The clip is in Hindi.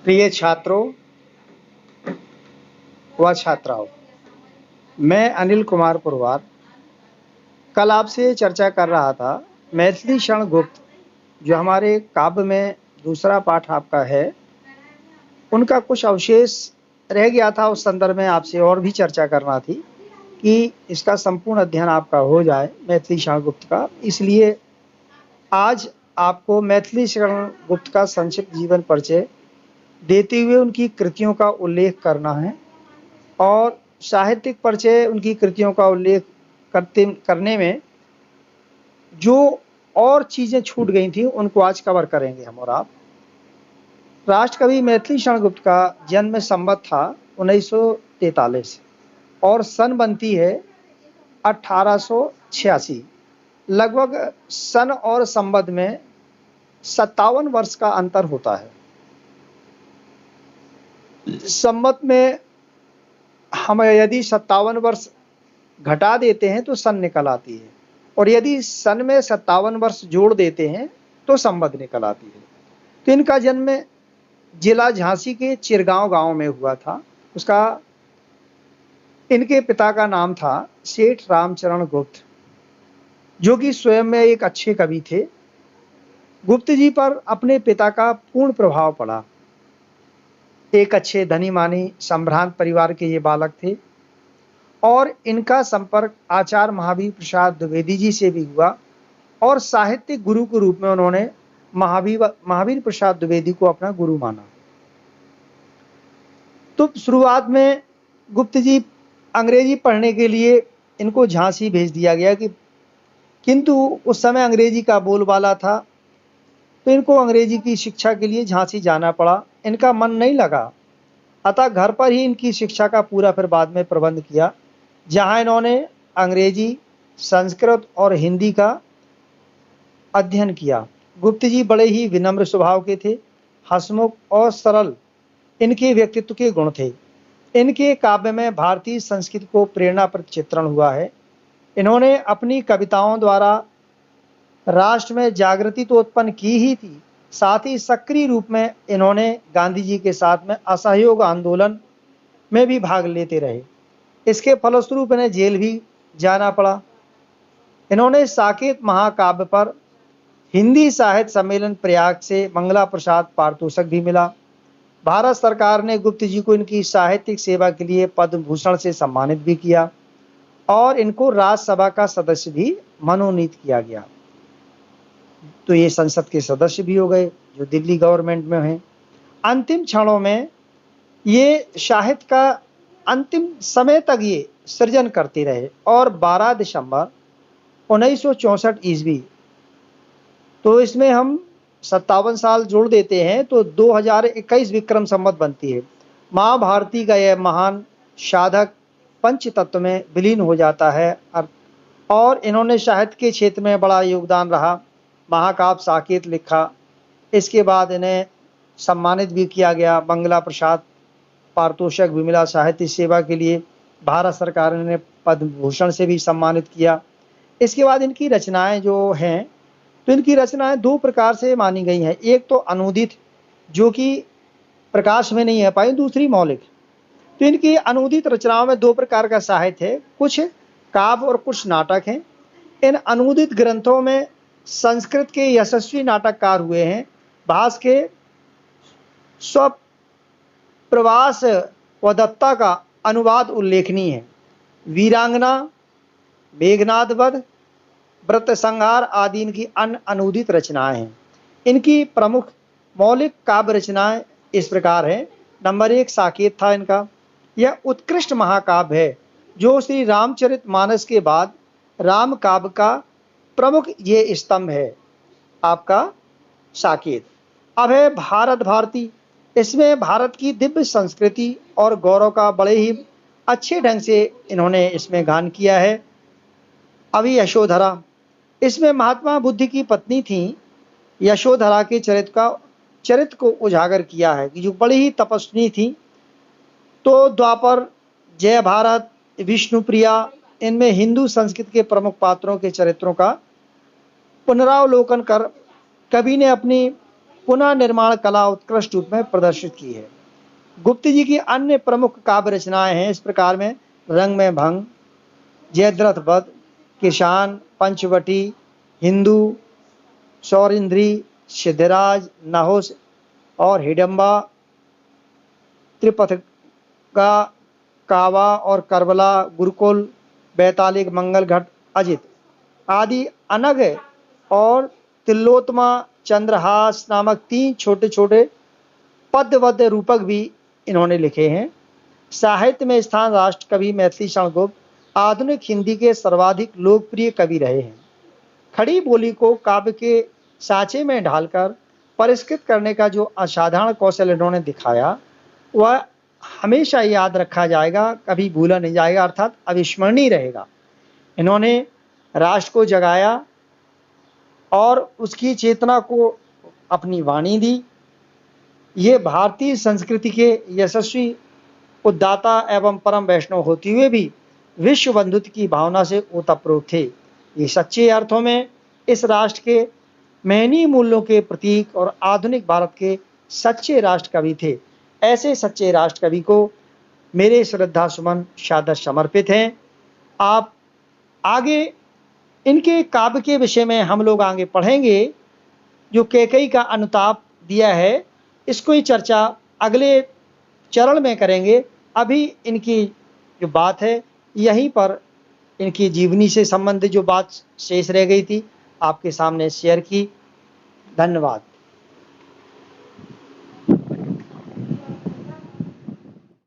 प्रिय छात्रों व छात्राओं, मैं अनिल कुमार पुरवार कल आपसे चर्चा कर रहा था। मैथिली क्षण गुप्त जो हमारे काव्य में दूसरा पाठ आपका है, उनका कुछ अवशेष रह गया था। उस संदर्भ में आपसे और भी चर्चा करना थी कि इसका संपूर्ण अध्ययन आपका हो जाए मैथिली क्षण गुप्त का। इसलिए आज आपको मैथिली क्षण गुप्त का संक्षिप्त जीवन परिचय देते हुए उनकी कृतियों का उल्लेख करना है और साहित्यिक परिचय उनकी कृतियों का उल्लेख करने में जो और चीजें छूट गई थी उनको आज कवर करेंगे हम और आप। राष्ट्रकवि मैथिली क्षण गुप्त का जन्म संवत था 1943 और सन बनती है 1886। लगभग सन और संवत में 57 वर्ष का अंतर होता है। संवत में हम यदि 57 वर्ष घटा देते हैं तो सन निकल आती है, और यदि सन में 57 वर्ष जोड़ देते हैं तो संवत निकल आती है। तो इनका जन्म जिला झांसी के चिरगांव गांव में हुआ था। इनके पिता का नाम था सेठ रामचरण गुप्त, जो कि स्वयं में एक अच्छे कवि थे। गुप्त जी पर अपने पिता का पूर्ण प्रभाव पड़ा। एक अच्छे धनी मानी संभ्रांत परिवार के ये बालक थे और इनका संपर्क आचार्य महावीर प्रसाद द्विवेदी जी से भी हुआ और साहित्यिक गुरु के रूप में उन्होंने महावीर प्रसाद द्विवेदी को अपना गुरु माना। तो शुरुआत में गुप्त जी अंग्रेजी पढ़ने के लिए इनको झांसी भेज दिया गया किंतु उस समय अंग्रेजी का बोलबाला था, तो इनको अंग्रेजी की शिक्षा के लिए झांसी जाना पड़ा। इनका मन नहीं लगा, अतः घर पर ही इनकी शिक्षा का पूरा फिर बाद में प्रबंध किया, जहां इन्होंने अंग्रेजी, संस्कृत और हिंदी का अध्ययन किया। गुप्त जी बड़े ही विनम्र स्वभाव के थे, हंसमुख और सरल इनके व्यक्तित्व के गुण थे। इनके काव्य में भारतीय संस्कृति को प्रेरणाप्रद चित्रण हुआ है। इन्होंने अपनी कविताओं द्वारा राष्ट्र में जागृति तो उत्पन्न की ही थी, साथ ही सक्रिय रूप में इन्होंने गांधी जी के साथ में असहयोग आंदोलन में भी भाग लेते रहे। इसके फलस्वरूप इन्हें जेल भी जाना पड़ा। इन्होंने साकेत महाकाव्य पर हिंदी साहित्य सम्मेलन प्रयाग से मंगला प्रसाद पारितोषिक भी मिला। भारत सरकार ने गुप्त जी को इनकी साहित्यिक सेवा के लिए पद्म भूषण से सम्मानित भी किया और इनको राज्यसभा का सदस्य भी मनोनीत किया गया। तो ये संसद के सदस्य भी हो गए जो दिल्ली गवर्नमेंट में हैं। अंतिम क्षणों में ये साहित्य का अंतिम समय तक ये सृजन करते रहे और 12 दिसंबर 1964 ईस्वी, तो इसमें हम 57 साल जोड़ देते हैं तो 2021 विक्रम संवत बनती है। माँ भारती का यह महान साधक पंच तत्व में विलीन हो जाता है और इन्होंने साहित्य के क्षेत्र में बड़ा योगदान रहा। महाकाव्य साकेत लिखा, इसके बाद इन्हें सम्मानित भी किया गया, मंगला प्रसाद पारितोषिक भी मिला साहित्य सेवा के लिए। भारत सरकार ने पद्म भूषण से भी सम्मानित किया। इसके बाद इनकी रचनाएं जो हैं, तो इनकी रचनाएं दो प्रकार से मानी गई हैं। एक तो अनुदित, जो कि प्रकाश में नहीं आ पाई, दूसरी मौलिक। तो इनकी अनुदित रचनाओं में दो प्रकार का साहित्य है, कुछ काव्य और कुछ नाटक हैं। इन अनुदित ग्रंथों में संस्कृत के यशस्वी नाटककार हुए हैं। भास के स्वप्रवास व दत्ता का अनुवाद उल्लेखनीय है। वीरांगना, मेघनाद वध, व्रत संहार आदि इनकी अन्य अनुदित रचनाएं हैं। इनकी प्रमुख मौलिक काव्य रचनाएं इस प्रकार है। नंबर 1 साकेत था इनका। यह उत्कृष्ट महाकाव्य है जो श्री रामचरितमानस के बाद राम काव्य का प्रमुख ये स्तंभ है आपका साकेत। अब है भारत भारती। इसमें भारत की दिव्य संस्कृति और गौरव का बड़े ही अच्छे ढंग से इन्होंने इसमें गान किया है। अभी यशोधरा, इसमें महात्मा बुद्ध की पत्नी थी यशोधरा के चरित्र को उजागर किया है कि जो बड़ी ही तपस्विनी थी। तो द्वापर, जय भारत, विष्णुप्रिया, इनमें हिंदू संस्कृति के प्रमुख पात्रों के चरित्रों का पुनरावलोकन कर कवि ने अपनी पुनः निर्माण कला उत्कृष्ट रूप में प्रदर्शित की है। गुप्त जी की अन्य प्रमुख काव्य रचनाएं हैं इस प्रकार में: रंग में भंग, जयद्रथ वध, किसान, पंचवटी, हिंदू, सौरिंद्री, सिद्धराज, नहुस और हिडम्बा, त्रिपथगा, कावा और करबला, गुरुकुल, बैतालिक, मंगल घट, अजित आदि अनग और तिलोत्तमा, चंद्रहास नामक 3 छोटे छोटे पद्यवद्य रूपक भी इन्होंने लिखे हैं। साहित्य में स्थान राष्ट्र कवि मैथिली शरण गुप्त आधुनिक हिंदी के सर्वाधिक लोकप्रिय कवि रहे हैं। खड़ी बोली को काव्य के साँचे में ढालकर परिष्कृत करने का जो असाधारण कौशल इन्होंने दिखाया वह हमेशा याद रखा जाएगा, कभी भूला नहीं जाएगा, अर्थात अविस्मरणीय रहेगा। इन्होंने राष्ट्र को जगाया और उसकी चेतना को अपनी वाणी दी। ये भारतीय संस्कृति के यशस्वी उद्दाता एवं परम वैष्णव होते हुए भी विश्व बंधुत्व की भावना से ओतप्रोत थे। ये सच्चे अर्थों में इस राष्ट्र के महनीय मूल्यों के प्रतीक और आधुनिक भारत के सच्चे राष्ट्र कवि थे। ऐसे सच्चे राष्ट्र कवि को मेरे श्रद्धा सुमन सादर समर्पित हैं। आप आगे इनके काव्य के विषय में हम लोग आगे पढ़ेंगे। जो कैकेयी का अनुताप दिया है इसको ही चर्चा अगले चरण में करेंगे। अभी इनकी जो बात है यहीं पर इनकी जीवनी से संबंधित जो बात शेष रह गई थी आपके सामने शेयर की। धन्यवाद।